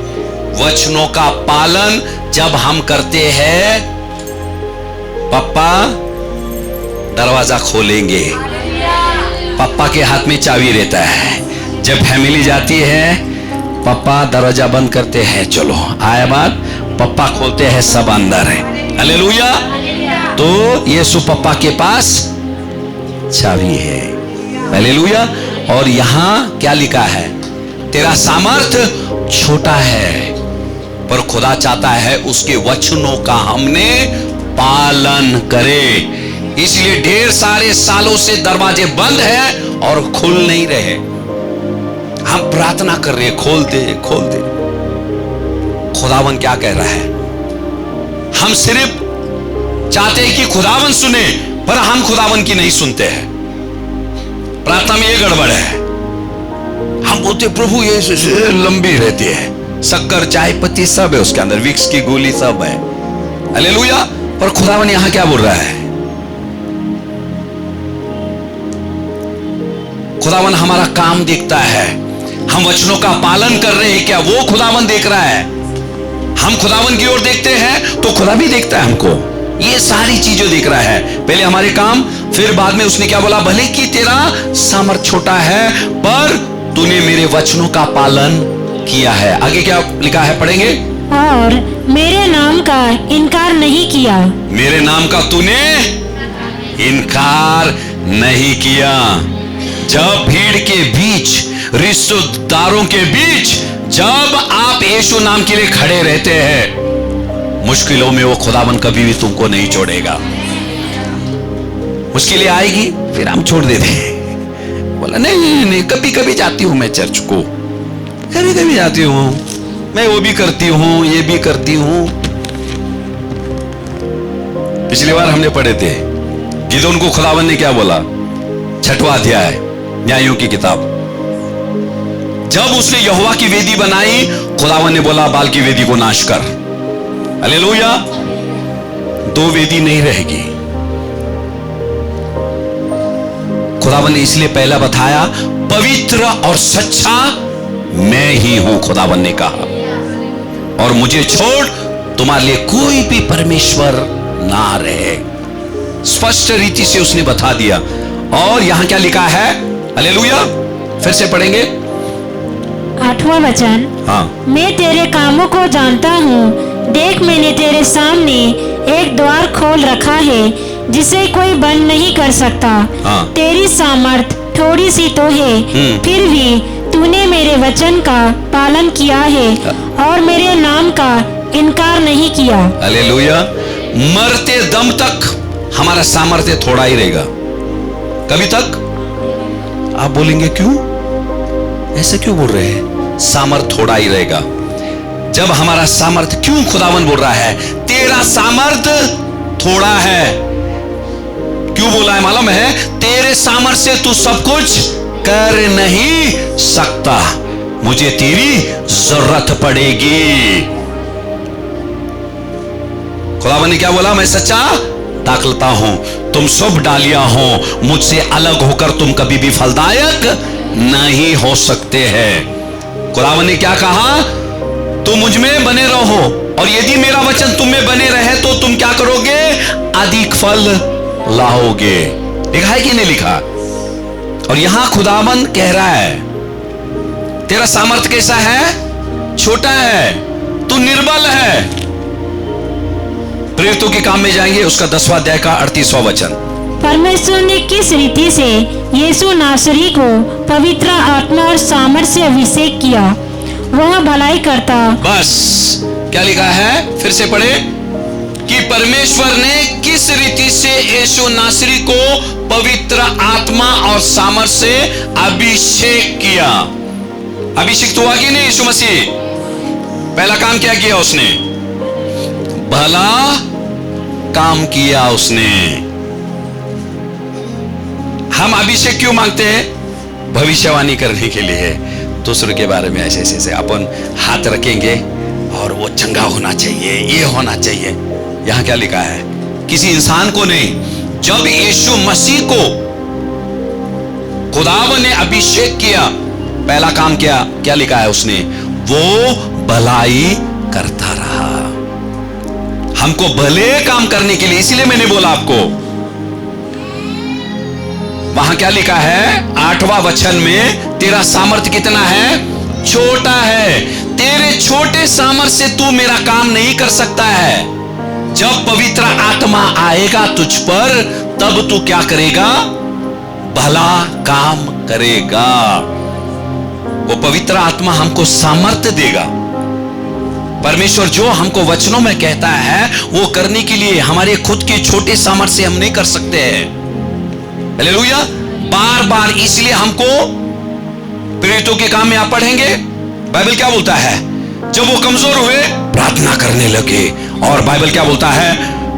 वचनों का पालन जब हम करते हैं, पप्पा दरवाजा खोलेंगे। पप्पा के हाथ में चाबी रहता है। जब फैमिली जाती है, पप्पा दरवाजा बंद करते हैं, चलो आया बात, पप्पा खोलते हैं, सब अंदर है। हालेलुया। तो यीशु पप्पा के पास चाबी है। हालेलुया। और यहां क्या लिखा है? तेरा सामर्थ्य छोटा है, पर खुदा चाहता है उसके वचनों का हमने पालन करे। इसलिए ढेर सारे सालों से दरवाजे बंद हैं और खुल नहीं रहे। हम प्रार्थना कर रहे हैं, खोल दे खोल दे। खुदावन क्या कह रहा है? हम सिर्फ चाहते हैं कि खुदावन सुने, पर हम खुदावन की नहीं सुनते हैं। प्रार्थना में ये गड़बड़ है। हम बोलते प्रभु ये लंबी रहती है, शक्कर चाय पत्ती सब है उसके अंदर, विक्स की गोली सब है। हालेलुया। पर खुदावन यहां क्या बोल रहा है? खुदावन हमारा काम देखता है, हम वचनों का पालन कर रहे हैं क्या, वो खुदावन देख रहा है। हम खुदावन की ओर देखते हैं तो खुदा भी देखता है हमको। ये सारी चीजें देख रहा है, पहले हमारे काम, फिर बाद में उसने क्या बोला, भले कि तेरा सामर्थ छोटा है पर तूने मेरे वचनों का पालन किया है। आगे क्या लिखा है, पढ़ेंगे। और मेरे नाम का इनकार नहीं किया। मेरे नाम का तूने इनकार नहीं किया। जब भीड़ के बीच, रिश्तेदारों के बीच, जब आप यीशु नाम के लिए खड़े रहते हैं, मुश्किलों में वो खुदावन कभी भी तुमको नहीं छोड़ेगा। मुश्किलें आएगी फिर हम छोड़ देते हैं, बोला नहीं, कभी कभी जाती हूं मैं चर्च को, कभी कभी जाती हूं मैं, वो भी करती हूं, ये भी करती हूं। पिछली बार हमने पढ़े थे गिदोन को खुदावन ने क्या बोला, 6वां अध्याय न्यायों की किताब, जब उसने यहोवा की वेदी बनाई, खुदावन ने बोला बाल की वेदी को नाश कर। हालेलुया। 2 वेदी नहीं रहेगी। खुदावन ने इसलिए पहला बताया, पवित्र और सच्चा मैं ही हूं, खुदावन ने कहा, और मुझे छोड़ तुम्हारे लिए कोई भी परमेश्वर ना रहे। स्पष्ट रीति से उसने बता दिया। और यहां क्या लिखा है, हालेलुया, फिर से पढ़ेंगे 8वां वचन। हाँ। मैं तेरे कामों को जानता हूँ, देख मैंने तेरे सामने एक द्वार खोल रखा है जिसे कोई बंद नहीं कर सकता। हाँ। तेरी सामर्थ थोड़ी सी तो है, फिर भी तूने मेरे वचन का पालन किया है और मेरे नाम का इनकार नहीं किया। हालेलुया। मरते दम तक हमारा सामर्थ्य थोड़ा ही रहेगा। कभी तक? आप बोलेंगे क्यों, ऐसे क्यों बोल रहे हैं? सामर्थ थोड़ा ही रहेगा। जब हमारा सामर्थ, क्यों खुदावन बोल रहा है तेरा सामर्थ थोड़ा है? क्यों बोला है मालूम है? तेरे सामर्थ से तू सब कुछ कर नहीं सकता, मुझे तेरी जरूरत पड़ेगी। खुदावन ने क्या बोला, मैं सच्चा दाखलता हूं, तुम सब डालियां हो, मुझसे अलग होकर तुम कभी भी फलदायक नहीं हो सकते हैं। खुदावन ने क्या कहा, तुम मुझ में बने रहो, और यदि मेरा वचन तुम में बने रहे तो तुम क्या करोगे, अधिक फल लाओगे। लिखा है कि नहीं लिखा? और यहां खुदावन कह रहा है तेरा सामर्थ्य कैसा है, छोटा है, तू निर्बल है। प्रेरितों के काम में जाएंगे, उसका 10वां अध्याय का 38वां वचन। परमेश्वर ने किस रीति से यीशु नासरी को पवित्र आत्मा और सामर्थ्य से अभिषेक किया, वह भलाई करता। बस क्या लिखा है, फिर से पढ़े, कि परमेश्वर ने किस रीति से यीशु नासरी को पवित्र आत्मा और सामर्थ्य से अभिषेक किया। अभिषेक तो हुआ कि नहीं? यीशु मसीह पहला काम क्या किया उसने? भला काम किया उसने। हम अभिषेक क्यों मांगते हैं? भविष्यवाणी करने के लिए, दूसरों के बारे में ऐसे ऐसे अपन हाथ रखेंगे और वो चंगा होना चाहिए, ये होना चाहिए। यहां क्या लिखा है, किसी इंसान को नहीं, जब यीशु मसीह को खुदावन ने अभिषेक किया, पहला काम क्या लिखा है उसने, वो भलाई करता रहा। हमको भले काम करने के लिए, इसीलिए मैंने बोला आपको, वहां क्या लिखा है 8वां वचन में, तेरा सामर्थ्य कितना है, छोटा है। तेरे छोटे सामर्थ्य से तू मेरा काम नहीं कर सकता है। जब पवित्र आत्मा आएगा तुझ पर, तब तू क्या करेगा, भला काम करेगा। वो पवित्र आत्मा हमको सामर्थ्य देगा। परमेश्वर जो हमको वचनों में कहता है वो करने के लिए हमारे खुद के छोटे सामर्थ्य से हम नहीं कर सकते हैं। हालेलुया। बार बार इसलिए हमको प्रेरितों के काम में आप पढ़ेंगे, बाइबल क्या बोलता है, जब वो कमजोर हुए प्रार्थना करने लगे, और बाइबल क्या बोलता है,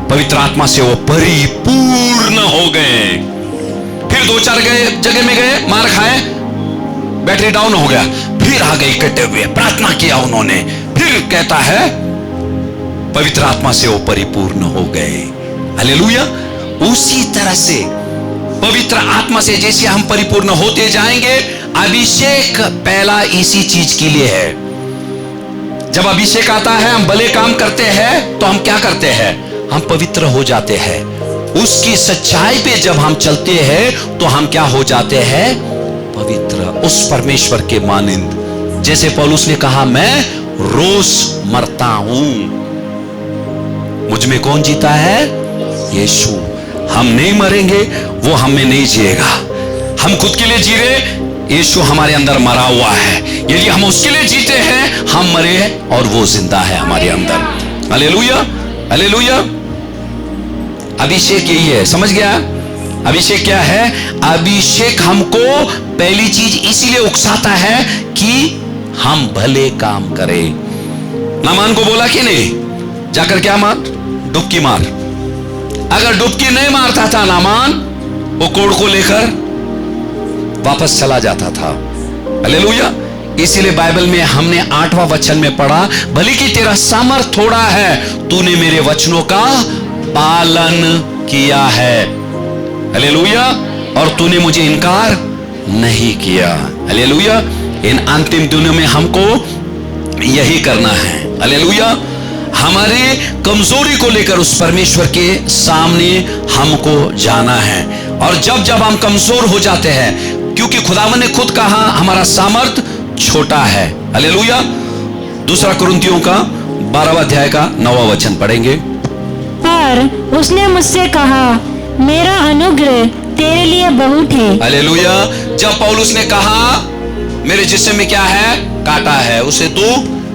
पवित्र आत्मा से वो परिपूर्ण हो गए। फिर फिर 2-4 जगह में गए, मार खाए, बैटरी डाउन हो गया, फिर आ गए इकट्ठे हुए, प्रार्थना किया उन्होंने, फिर कहता है पवित्र आत्मा से वो परिपूर्ण हो गए। हालेलुया। उसी तरह से पवित्र आत्मा से जैसे हम परिपूर्ण होते जाएंगे, अभिषेक पहला इसी चीज के लिए है। जब अभिषेक आता है, हम भले काम करते हैं तो हम क्या करते हैं, हम पवित्र हो जाते हैं। उसकी सच्चाई पे जब हम चलते हैं तो हम क्या हो जाते हैं, पवित्र, उस परमेश्वर के मानिंद। जैसे पौलुस ने कहा, मैं रोज मरता हूं, मुझ में कौन जीता है, यीशु। हम नहीं मरेंगे, वो हम में नहीं जिएगा। हम खुद के लिए जी रहे, यीशु हमारे अंदर मरा हुआ है। यदि हम उसके लिए जीते हैं, हम मरे और वो जिंदा है हमारे अंदर। Hallelujah, hallelujah. अभिषेक यही है, समझ गया? अभिषेक क्या है? अभिषेक हमको पहली चीज इसीलिए उकसाता है कि हम भले काम करें। नामान को बोला कि नहीं, जाकर क्या मार, डुबकी मार। अगर डुबकी नहीं मारता था नामान, वो कोड़ को लेकर वापस चला जाता था। हालेलुया। इसीलिए बाइबल में हमने 8वां वचन में पढ़ा, भले कि तेरा सामर्थ थोड़ा है, तूने मेरे वचनों का पालन किया है। हालेलुया। और तूने मुझे इनकार नहीं किया। हालेलुया। इन अंतिम दिनों में हमको यही करना है। हालेलुया। हमारे कमजोरी को लेकर उस परमेश्वर के सामने हमको जाना है। और जब जब हम कमजोर हो जाते हैं, क्योंकि खुदावन ने खुद कहा हमारा सामर्थ छोटा है। हालेलुया। 2 कुरिन्थियों का 12वां अध्याय का 9वां वचन पढ़ेंगे। पर उसने मुझसे कहा, मेरा अनुग्रह तेरे लिए बहुत है। हालेलुया। जब पौलुस ने कहा मेरे जिस्म में क्या है, कांटा है, उसे तू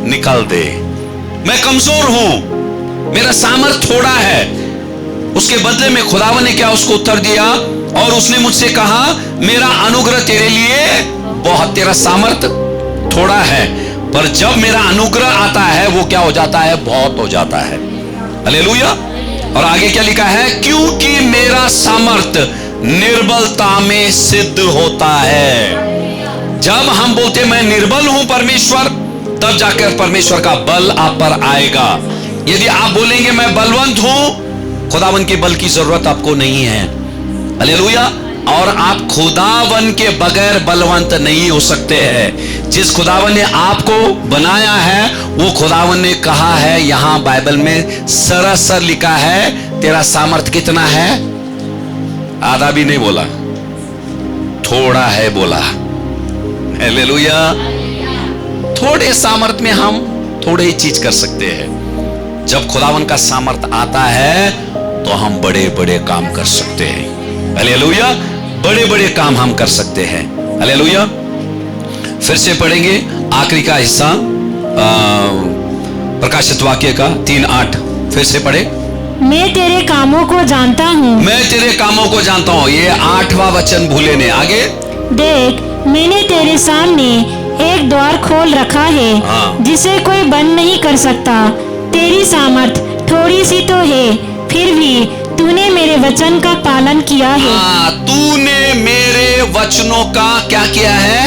निकाल दे, मैं कमजोर हूं, मेरा सामर्थ थोड़ा है, उसके बदले में खुदावन ने क्या उसको उत्तर दिया, और उसने मुझसे कहा मेरा अनुग्रह तेरे लिए बहुत, तेरा सामर्थ थोड़ा है, पर जब मेरा अनुग्रह आता है वो क्या हो जाता है, बहुत हो जाता है। हालेलुया। और आगे क्या लिखा है, क्योंकि मेरा सामर्थ निर्बलता में सिद्ध होता है। जब हम बोलते मैं निर्बल हूं परमेश्वर, तब जाकर परमेश्वर का बल आप पर आएगा। यदि आप बोलेंगे मैं बलवंत हूं, खुदावन के बल की जरूरत आपको नहीं है। हालेलुया। और आप खुदावन के बगैर बलवंत नहीं हो सकते हैं। जिस खुदावन ने आपको बनाया है, वो खुदावन ने कहा है, यहां बाइबल में सरासर लिखा है, तेरा सामर्थ कितना है, आधा भी नहीं बोला, थोड़ा है बोला। हालेलुया। थोड़े सामर्थ में हम थोड़े ही चीज कर सकते हैं। जब खुदावन का सामर्थ आता है तो हम बड़े बड़े काम कर सकते हैं। हालेलुया। बड़े बड़े काम हम कर सकते हैं। हालेलुया। फिर से पढ़ेंगे आखिरी का हिस्सा प्रकाशित वाक्य का 3:8। फिर से पढ़े। मैं तेरे कामों को जानता हूँ। मैं तेरे कामों को जानता हूँ। ये 8वां वचन भूले ने। आगे देख, मैंने तेरे सामने एक द्वार खोल रखा है, हाँ। जिसे कोई बंद नहीं कर सकता। तेरी सामर्थ थोड़ी सी तो है, फिर भी तूने मेरे वचन का पालन किया है। तूने मेरे वचनों का क्या किया है,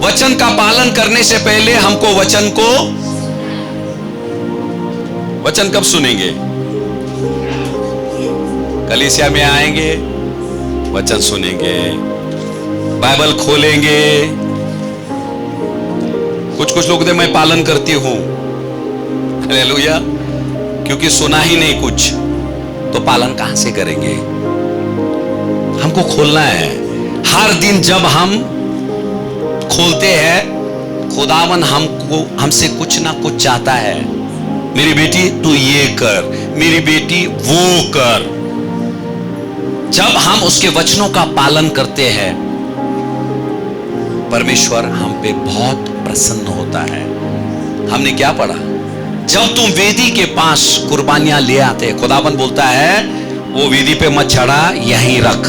वचन का पालन करने से पहले हमको वचन कब सुनेंगे, कलीसिया में आएंगे, वचन सुनेंगे, बाइबल खोलेंगे। कुछ लोग मैं पालन करती हूं, हालेलुया, क्योंकि सुना ही नहीं कुछ, तो पालन कहां से करेंगे। हमको खोलना है। हर दिन जब हम खोलते हैं, खुदावन हमसे कुछ ना कुछ चाहता है। मेरी बेटी तू ये कर, मेरी बेटी वो कर। जब हम उसके वचनों का पालन करते हैं, परमेश्वर हम पे बहुत प्रसन्न होता है। हमने क्या पढ़ा, जब तुम वेदी के पास कुर्बानियां ले आते, खुदावन बोलता है वो वेदी पे मत चढ़ा, यहीं रख,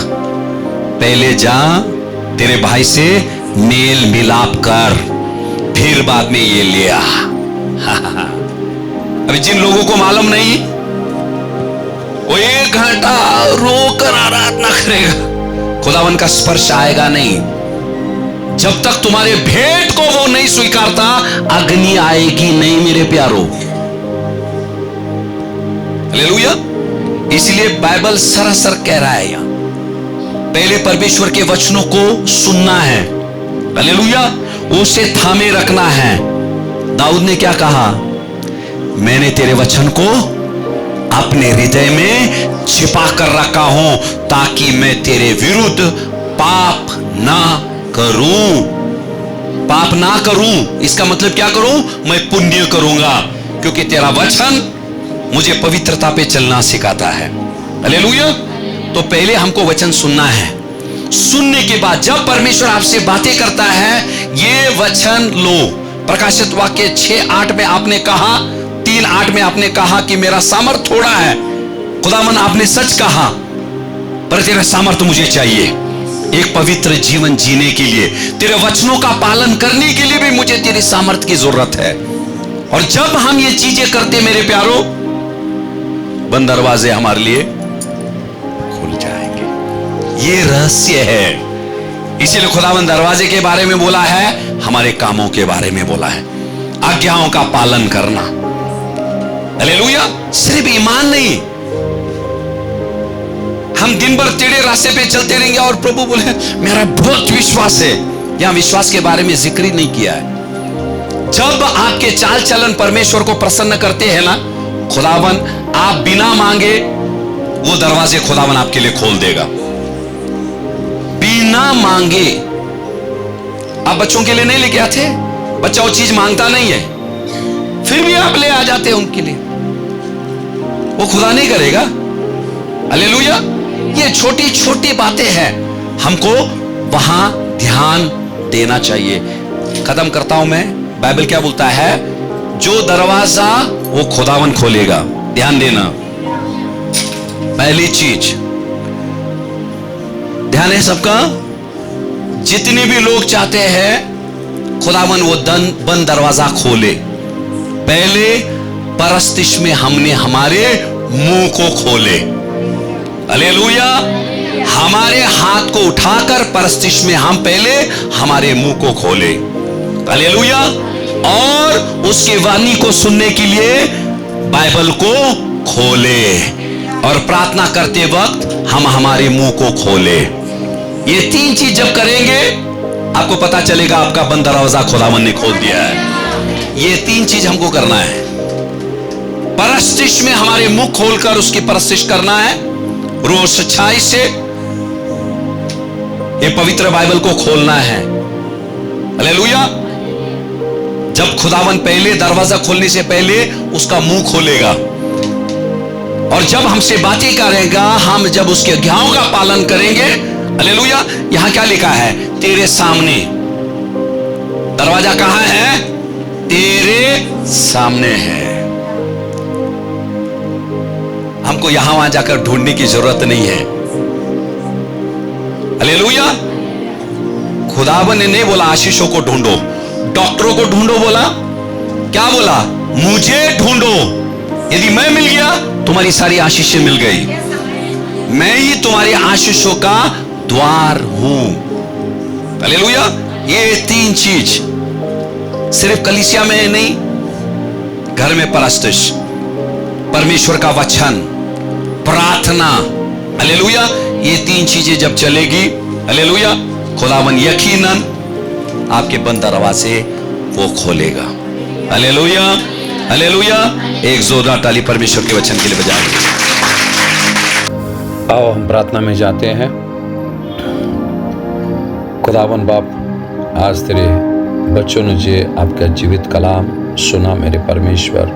पहले जा तेरे भाई से मेल मिलाप कर, फिर बाद में ये ले आ। अभी जिन लोगों को मालूम नहीं, वो 1 घंटा रो कर आराधना करेगा, खुदावन का स्पर्श आएगा नहीं। जब तक तुम्हारे भेंट को वो नहीं स्वीकारता, अग्नि आएगी नहीं मेरे प्यारो। हालेलुया। इसलिए बाइबल सरासर कह रहा है, यहां पहले परमेश्वर के वचनों को सुनना है। हालेलुया। उसे थामे रखना है। दाऊद ने क्या कहा? मैंने तेरे वचन को अपने हृदय में छिपा कर रखा हूं, ताकि मैं तेरे विरुद्ध पाप ना करूं। पाप ना करूं, इसका मतलब क्या करूं? मैं पुण्य करूंगा, क्योंकि तेरा वचन मुझे पवित्रता पे चलना सिखाता है। हालेलुया। तो पहले हमको वचन सुनना है। सुनने के बाद जब परमेश्वर आपसे बातें करता है, ये वचन लो। प्रकाशित वाक्य 6:8 में आपने कहा, 3:8 में आपने कहा कि मेरा सामर्थ थोड़ा है। खुदावन आपने सच कहा, पर तेरा सामर्थ मुझे चाहिए एक पवित्र जीवन जीने के लिए। तेरे वचनों का पालन करने के लिए भी मुझे तेरी सामर्थ की जरूरत है। और जब हम ये चीजें करते मेरे प्यारो, बंद दरवाजे हमारे लिए खुल जाएंगे। ये रहस्य है। इसीलिए खुदावन दरवाजे के बारे में बोला है, हमारे कामों के बारे में बोला है, आज्ञाओं का पालन करना। हालेलुया। सिर्फ ईमान नहीं, हम दिन भर टेढ़े रास्ते पे चलते रहेंगे और प्रभु बोले मेरा बहुत विश्वास है। यहां विश्वास के बारे में जिक्र ही नहीं किया है। जब आपके चाल चलन परमेश्वर को प्रसन्न करते हैं ना, खुदावन आप बिना मांगे वो दरवाजे खुदावन आपके लिए खोल देगा, बिना मांगे। आप बच्चों के लिए नहीं लेके आते? बच्चा वो चीज मांगता नहीं है, फिर भी आप ले आ जाते हैं उनके लिए। वो खुदा नहीं करेगा। हालेलुया। ये छोटी छोटी बातें हैं, हमको वहां ध्यान देना चाहिए। खत्म करता हूं मैं। बाइबल क्या बोलता है? जो दरवाजा वो खुदावन खोलेगा। ध्यान देना। पहली चीज ध्यान है सबका। जितने भी लोग चाहते हैं खुदावन वो बंद दरवाजा खोले, पहले परस्तिश में हमने हमारे मुंह को खोले। हालेलुया। हमारे हाथ को उठाकर परस्तिश में हम पहले हमारे मुंह को खोले। हालेलुया। और उसके वाणी को सुनने के लिए बाइबल को खोले, और प्रार्थना करते वक्त हम हमारे मुंह को खोले। ये तीन चीज जब करेंगे, आपको पता चलेगा आपका बंद दरवाजा खुदावन ने खोल दिया है। ये तीन चीज हमको करना है। परस्तिश में हमारे मुंह खोलकर उसकी परस्तिश करना है, रोज सच्चाई से ये पवित्र बाइबल को खोलना है। हालेलुया। जब खुदावन पहले दरवाजा खोलने से पहले उसका मुंह खोलेगा, और जब हमसे बातें करेगा, हम जब उसके आज्ञाओं का पालन करेंगे। हालेलुया। यहां क्या लिखा है? तेरे सामने। दरवाजा कहां है? तेरे सामने है। हमको यहां वहां जाकर ढूंढने की जरूरत नहीं है। हालेलुया। खुदावन ने नहीं बोला आशीषों को ढूंढो, डॉक्टरों को ढूंढो, बोला क्या बोला? मुझे ढूंढो। यदि मैं मिल गया, तुम्हारी सारी आशीषें मिल गई। मैं ही तुम्हारी आशीषों का द्वार हूं। हालेलुया। ये तीन चीज सिर्फ कलीसिया में नहीं, घर में परस्तिश, परमेश्वर का वचन, प्रार्थना। हालेलुया। ये तीन चीजें जब चलेगी, हालेलुया, खुदावन यकीनन आपके बंद दरवाजे वो खोलेगा। हालेलुया। हालेलुया। एक जोरदार ताली परमेश्वर के वचन के लिए बजाएंगे। आओ हम प्रार्थना में जाते हैं। खुदावन बाप, आज तेरे बच्चों ने जो आपका जीवित कलाम सुना मेरे परमेश्वर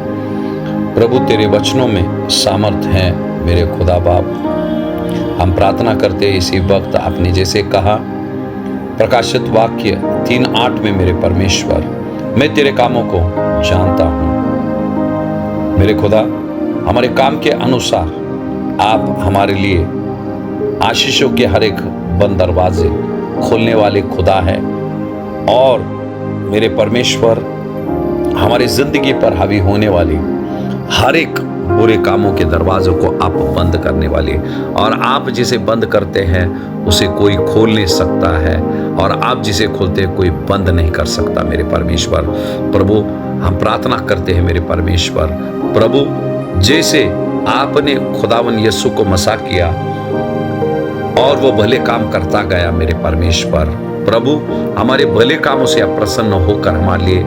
प्रभु, तेरे वचनों में सामर्थ है मेरे खुदा बाप। हम प्रार्थना करते इसी वक्त आपने जैसे कहा प्रकाशित वाक्य 3:8 में, मेरे परमेश्वर मैं तेरे कामों को जानता हूं। मेरे खुदा, हमारे काम के अनुसार आप हमारे लिए आशीषों के हर एक बंद दरवाजे खोलने वाले खुदा है। और मेरे परमेश्वर, हमारी जिंदगी पर हावी होने वाली हर एक बुरे कामों के दरवाजों को आप बंद करने वाले, और आप जिसे बंद करते हैं उसे कोई खोल नहीं सकता है, और आप जिसे खोलते हैं कोई बंद नहीं कर सकता मेरे परमेश्वर। प्रभु हम प्रार्थना करते हैं मेरे परमेश्वर, प्रभु जैसे आपने खुदावन यीशु को मसा किया और वो भले काम करता गया मेरे परमेश्वर, प्रभु हमारे भले कामों से आप प्रसन्न होकर हमारे लिए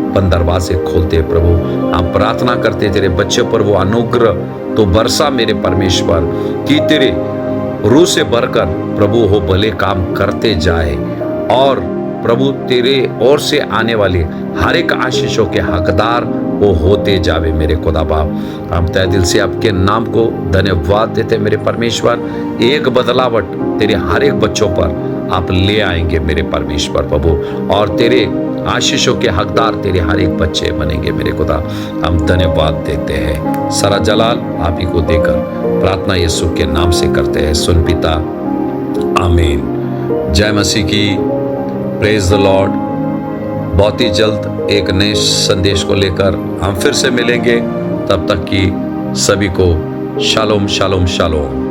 बंद दरवाजे खोलते प्रभु। हम प्रार्थना करते तेरे बच्चे पर वो अनुग्रह तो बरसा मेरे परमेश्वर, कि तेरे रूह से भरकर प्रभु हो भले काम करते जाए, और प्रभु तेरे ओर से आने वाले हर एक आशीषों के हकदार वो होते जावे मेरे खुदा बाप। हम तहे दिल से आपके नाम को धन्यवाद देते मेरे परमेश्वर। एक बदलावट तेरे हर एक बच्चों पर आप ले आएंगे मेरे परमेश्वर प्रभु, और तेरे आशीषों के हकदार तेरे हर एक बच्चे बनेंगे मेरे खुदा। हम धन्यवाद देते हैं, सारा जलाल आप ही को देकर प्रार्थना यीशु के नाम से करते हैं, सुन पिता, आमीन। जय मसीह की, प्रेज द लॉर्ड। बहुत ही जल्द एक नए संदेश को लेकर हम फिर से मिलेंगे, तब तक की सभी को शालोम शालोम शालोम।